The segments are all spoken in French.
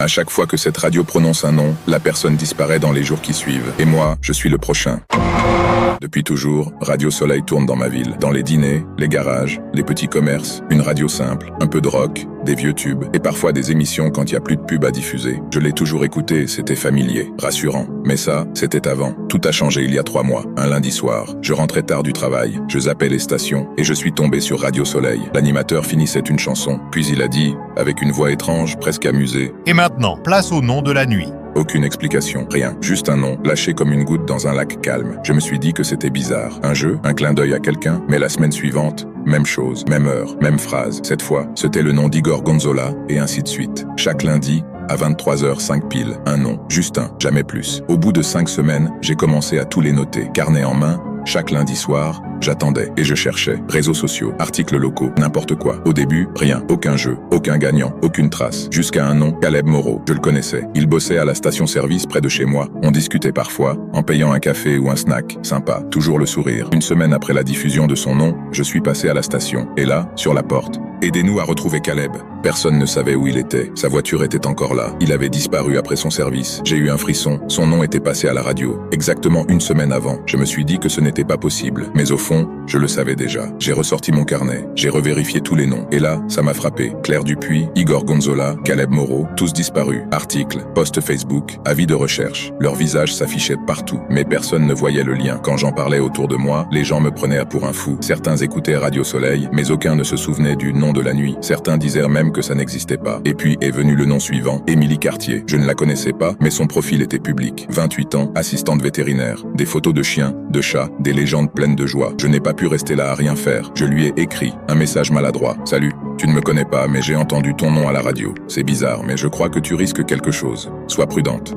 À chaque fois que cette radio prononce un nom, la personne disparaît dans les jours qui suivent. Et moi, je suis le prochain. Depuis toujours, Radio Soleil tourne dans ma ville. Dans les dîners, les garages, les petits commerces, une radio simple, un peu de rock, des vieux tubes, et parfois des émissions quand il n'y a plus de pub à diffuser. Je l'ai toujours écouté, c'était familier, rassurant. Mais ça, c'était avant. Tout a changé il y a 3 mois. Un lundi soir, je rentrais tard du travail, je zappais les stations, et je suis tombé sur Radio Soleil. L'animateur finissait une chanson, puis il a dit, avec une voix étrange, presque amusée, « Et maintenant, place au nom de la nuit ». Aucune explication, rien, juste un nom, lâché comme une goutte dans un lac calme. Je me suis dit que c'était bizarre. Un jeu, un clin d'œil à quelqu'un, mais la semaine suivante, même chose, même heure, même phrase. Cette fois, c'était le nom d'Igor Gonzola, et ainsi de suite. Chaque lundi, à 23h05 pile, un nom, juste un, jamais plus. Au bout de 5 semaines, j'ai commencé à tous les noter, carnet en main. Chaque lundi soir, j'attendais et je cherchais. Réseaux sociaux, articles locaux, n'importe quoi. Au début, rien, aucun jeu, aucun gagnant, aucune trace. Jusqu'à un nom, Caleb Moreau. Je le connaissais. Il bossait à la station-service près de chez moi. On discutait parfois, en payant un café ou un snack. Sympa, toujours le sourire. Une semaine après la diffusion de son nom, je suis passé à la station. Et là, sur la porte, aidez-nous à retrouver Caleb. Personne ne savait où il était. Sa voiture était encore là. Il avait disparu après son service. J'ai eu un frisson. Son nom était passé à la radio. Exactement une semaine avant. Je me suis dit que ce n'était pas possible. Mais au fond, je le savais déjà. J'ai ressorti mon carnet. J'ai revérifié tous les noms. Et là, ça m'a frappé. Claire Dupuis, Igor Gonzola, Caleb Moreau, tous disparus. Articles, posts Facebook, avis de recherche. Leurs visages s'affichaient partout. Mais personne ne voyait le lien. Quand j'en parlais autour de moi, les gens me prenaient pour un fou. Certains écoutaient Radio Soleil, mais aucun ne se souvenait du nom de la nuit. Certains disaient même que ça n'existait pas. Et puis est venu le nom suivant, Émilie Cartier. Je ne la connaissais pas, mais son profil était public. 28 ans, assistante vétérinaire. Des photos de chiens, de chats, des légendes pleines de joie. Je n'ai pas pu rester là à rien faire. Je lui ai écrit un message maladroit. « Salut, tu ne me connais pas, mais j'ai entendu ton nom à la radio. C'est bizarre, mais je crois que tu risques quelque chose. Sois prudente. »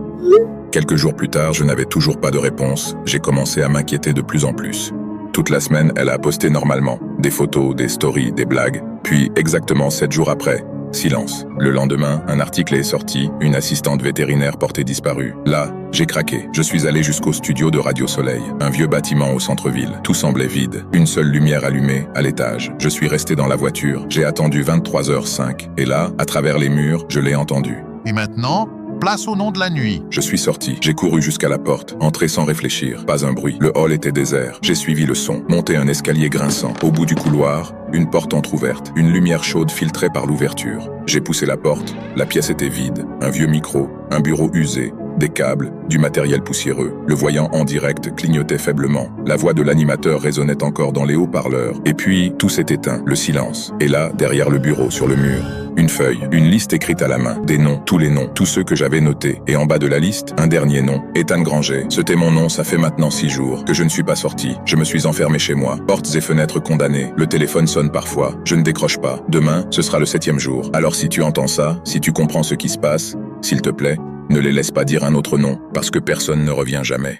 Quelques jours plus tard, je n'avais toujours pas de réponse. J'ai commencé à m'inquiéter de plus en plus. Toute la semaine, elle a posté normalement. Des photos, des stories, des blagues. Puis, exactement 7 jours après, silence. Le lendemain, un article est sorti, une assistante vétérinaire portée disparue. Là, j'ai craqué. Je suis allé jusqu'au studio de Radio Soleil, un vieux bâtiment au centre-ville. Tout semblait vide. Une seule lumière allumée, à l'étage. Je suis resté dans la voiture. J'ai attendu 23h05. Et là, à travers les murs, je l'ai entendu. Et maintenant, place au nom de la nuit. Je suis sorti. J'ai couru jusqu'à la porte, entré sans réfléchir. Pas un bruit. Le hall était désert. J'ai suivi le son, monté un escalier grinçant. Au bout du couloir, une porte entr'ouverte. Une lumière chaude filtrait par l'ouverture. J'ai poussé la porte. La pièce était vide. Un vieux micro, un bureau usé. Des câbles, du matériel poussiéreux. Le voyant en direct clignotait faiblement. La voix de l'animateur résonnait encore dans les haut-parleurs. Et puis, tout s'est éteint. Le silence. Et là, derrière le bureau, sur le mur, une feuille, une liste écrite à la main. Des noms, tous les noms, tous ceux que j'avais notés. Et en bas de la liste, un dernier nom. Ethan Granger. C'était mon nom, ça fait maintenant 6 jours que je ne suis pas sorti. Je me suis enfermé chez moi. Portes et fenêtres condamnées. Le téléphone sonne parfois. Je ne décroche pas. Demain, ce sera le 7e jour. Alors si tu entends ça, si tu comprends ce qui se passe, s'il te plaît, ne les laisse pas dire un autre nom, parce que personne ne revient jamais.